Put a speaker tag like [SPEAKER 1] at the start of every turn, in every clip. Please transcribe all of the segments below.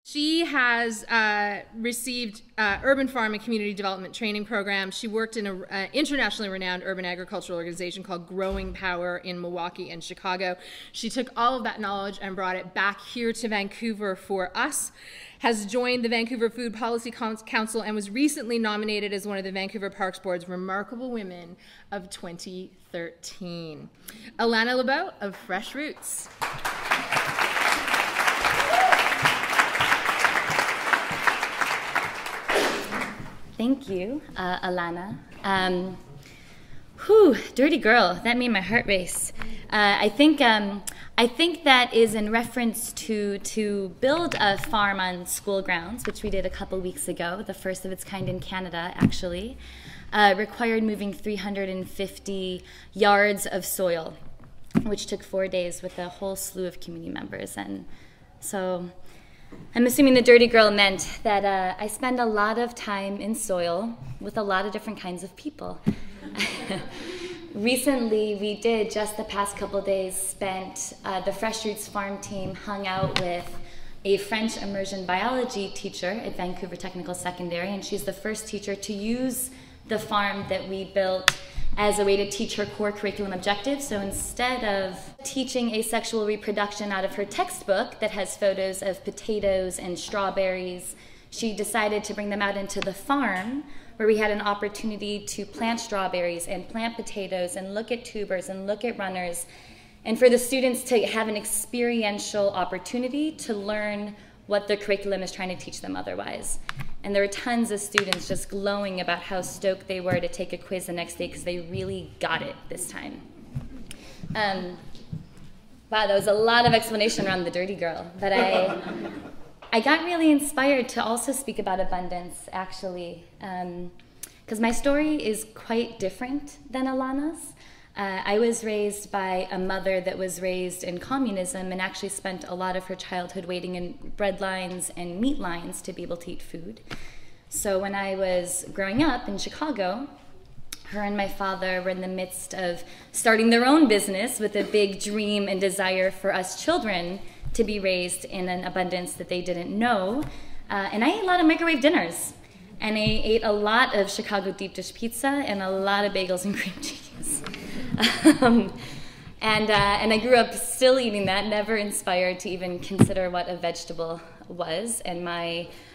[SPEAKER 1] She has received urban farm and community development training programs. She worked in an internationally renowned urban agricultural organization called Growing Power in Milwaukee and Chicago. She took all of that knowledge and brought it back here to Vancouver for us, has joined the Vancouver Food Policy Council, and was recently nominated as one of the Vancouver Parks Board's Remarkable Women of 2013. Ilana Lebow of Fresh Roots.
[SPEAKER 2] Thank you, Ilana. Dirty girl, that made my heart race. I think that is in reference to build a farm on school grounds, which we did a couple weeks ago, the first of its kind in Canada, actually, required moving 350 yards of soil, which took 4 days with a whole slew of community members. And so I'm assuming the dirty girl meant that I spend a lot of time in soil with a lot of different kinds of people. Recently, we did, just the past couple days, spent, the Fresh Roots farm team hung out with a French immersion biology teacher at Vancouver Technical Secondary, and she's the first teacher to use the farm that we built as a way to teach her core curriculum objectives. So instead of teaching asexual reproduction out of her textbook that has photos of potatoes and strawberries, she decided to bring them out into the farm, where we had an opportunity to plant strawberries and plant potatoes and look at tubers and look at runners, and for the students to have an experiential opportunity to learn what the curriculum is trying to teach them otherwise. And there were tons of students just glowing about how stoked they were to take a quiz the next day because they really got it this time. Wow, that was a lot of explanation around the dirty girl, but I got really inspired to also speak about abundance, actually, because my story is quite different than Ilana's. I was raised by a mother that was raised in communism and actually spent a lot of her childhood waiting in bread lines and meat lines to be able to eat food. So when I was growing up in Chicago, her and my father were in the midst of starting their own business with a big dream and desire for us children to be raised in an abundance that they didn't know. And I ate a lot of microwave dinners. And I ate a lot of Chicago deep dish pizza and a lot of bagels and cream cheese. And I grew up still eating that, never inspired to even consider what a vegetable was. And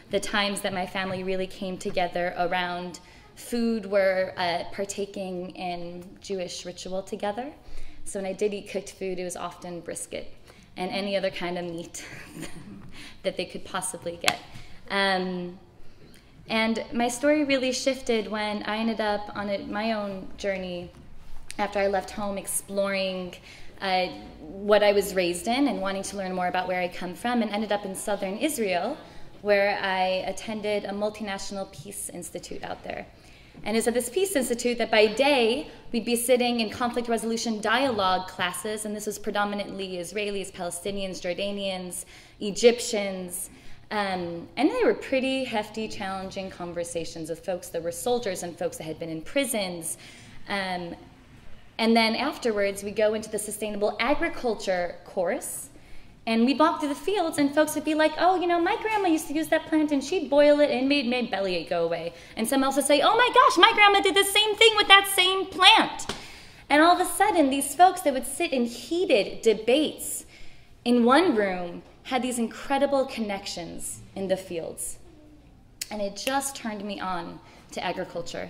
[SPEAKER 2] the times that my family really came together around food were partaking in Jewish ritual together. So when I did eat cooked food, it was often brisket and any other kind of meat that they could possibly get. And my story really shifted when I ended up on my own journey after I left home, exploring what I was raised in and wanting to learn more about where I come from, and ended up in southern Israel, where I attended a multinational peace institute out there. And it's at this peace institute that by day, we'd be sitting in conflict resolution dialogue classes, and this was predominantly Israelis, Palestinians, Jordanians, Egyptians, and they were pretty hefty, challenging conversations with folks that were soldiers and folks that had been in prisons. And then afterwards, we go into the sustainable agriculture course, and we'd walk through the fields, and folks would be like, oh, you know, my grandma used to use that plant, and she'd boil it, and it made bellyache go away. And someone else would say, oh my gosh, my grandma did the same thing with that same plant. And all of a sudden, these folks that would sit in heated debates in one room had these incredible connections in the fields. And it just turned me on to agriculture.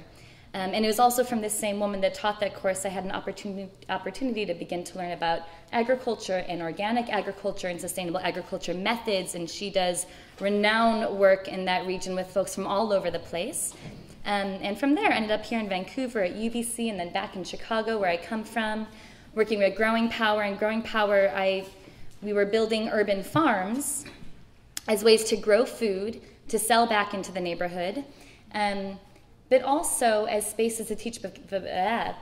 [SPEAKER 2] And it was also from this same woman that taught that course I had an opportunity to begin to learn about agriculture and organic agriculture and sustainable agriculture methods, and she does renowned work in that region with folks from all over the place. And from there, I ended up here in Vancouver at UBC and then back in Chicago, where I come from, working with Growing Power. And Growing Power, we were building urban farms as ways to grow food, to sell back into the neighborhood, but also as spaces to teach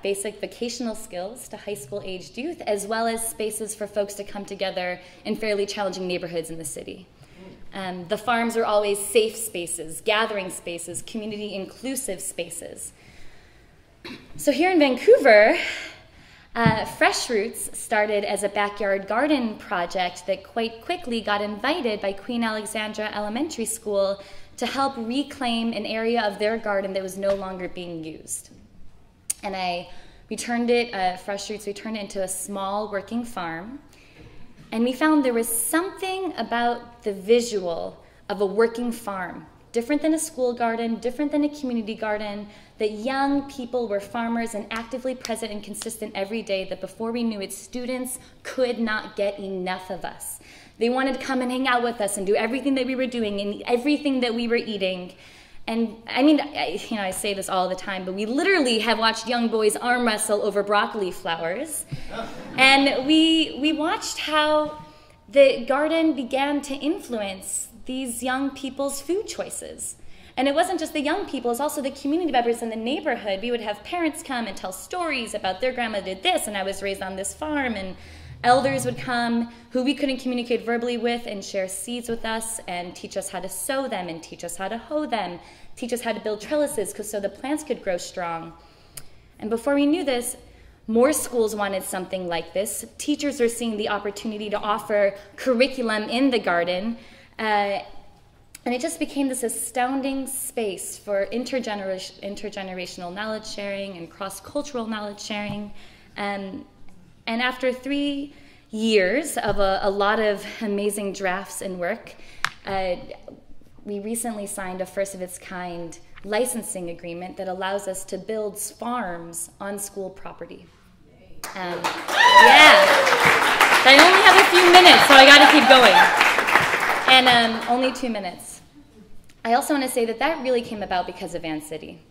[SPEAKER 2] basic vocational skills to high school-aged youth, as well as spaces for folks to come together in fairly challenging neighborhoods in the city. The farms are always safe spaces, gathering spaces, community-inclusive spaces. So here in Vancouver, Fresh Roots started as a backyard garden project that quite quickly got invited by Queen Alexandra Elementary School to help reclaim an area of their garden that was no longer being used. And we turned it, Fresh Roots, we turned it into a small working farm. And we found there was something about the visual of a working farm, different than a school garden, different than a community garden, that young people were farmers and actively present and consistent every day, that before we knew it, students could not get enough of us. They wanted to come and hang out with us and do everything that we were doing and everything that we were eating. And I mean, I say this all the time, but we literally have watched young boys arm wrestle over broccoli flowers. And we watched how the garden began to influence these young people's food choices. And it wasn't just the young people, it was also the community members in the neighborhood. We would have parents come and tell stories about their grandma did this, and I was raised on this farm, and elders would come who we couldn't communicate verbally with and share seeds with us and teach us how to sow them and teach us how to hoe them, teach us how to build trellises so the plants could grow strong. And before we knew this, more schools wanted something like this. Teachers were seeing the opportunity to offer curriculum in the garden. And it just became this astounding space for intergenerational knowledge sharing and cross-cultural knowledge sharing. And after 3 years of a lot of amazing drafts and work, we recently signed a first-of-its-kind licensing agreement that allows us to build farms on school property. Yeah. I only have a few minutes, so I got to keep going. And only 2 minutes. I also want to say that really came about because of Van City.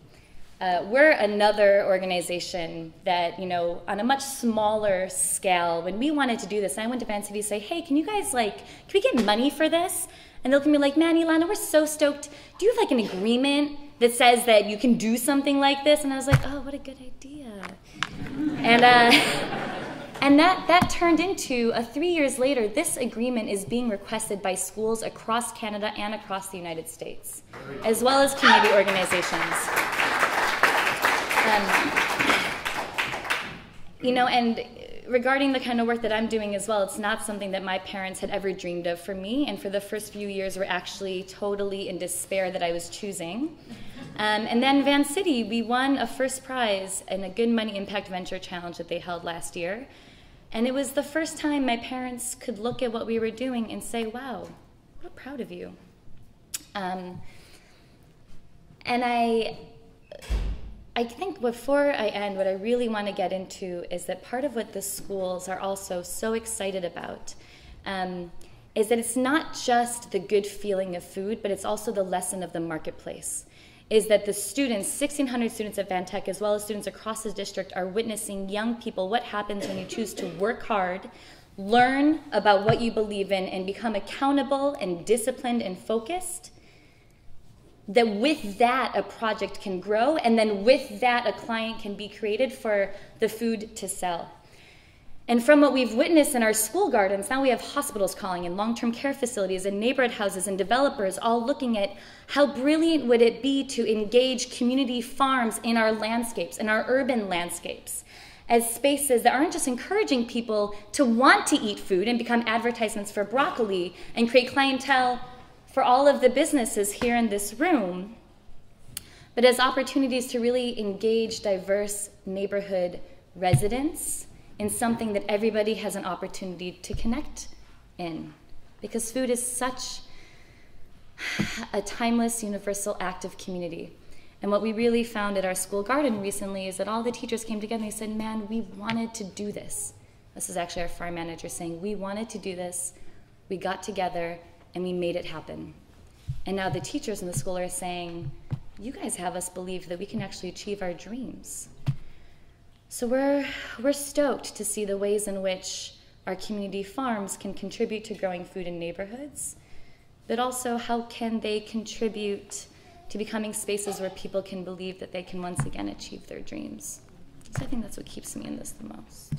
[SPEAKER 2] We're another organization that, on a much smaller scale, when we wanted to do this, I went to Van City to say, hey, can you guys, can we get money for this? And they'll be like, man, Ilana, we're so stoked. Do you have, an agreement that says that you can do something like this? And I was like, oh, what a good idea. And that turned into, 3 years later, this agreement is being requested by schools across Canada and across the United States, as well as community organizations. And regarding the kind of work that I'm doing as well, it's not something that my parents had ever dreamed of for me, and for the first few years were actually totally in despair that I was choosing. And then Van City, we won a first prize in a Good Money Impact Venture Challenge that they held last year. And it was the first time my parents could look at what we were doing and say, wow, we're proud of you. And I think before I end, what I really want to get into is that part of what the schools are also so excited about is that it's not just the good feeling of food, but it's also the lesson of the marketplace. Is that the students, 1,600 students at Van Tech, as well as students across the district, are witnessing young people what happens when you choose to work hard, learn about what you believe in, and become accountable and disciplined and focused. That with that, a project can grow, and then with that, a client can be created for the food to sell. And from what we've witnessed in our school gardens, now we have hospitals calling and long-term care facilities and neighborhood houses and developers all looking at how brilliant would it be to engage community farms in our landscapes, in our urban landscapes, as spaces that aren't just encouraging people to want to eat food and become advertisements for broccoli and create clientele for all of the businesses here in this room, but as opportunities to really engage diverse neighborhood residents in something that everybody has an opportunity to connect in. Because food is such a timeless, universal act of community. And what we really found at our school garden recently is that all the teachers came together and they said, man, we wanted to do this. This is actually our farm manager saying, we wanted to do this, we got together, and we made it happen. And now the teachers in the school are saying, you guys have us believe that we can actually achieve our dreams. So we're stoked to see the ways in which our community farms can contribute to growing food in neighborhoods, but also how can they contribute to becoming spaces where people can believe that they can once again achieve their dreams. So I think that's what keeps me in this the most.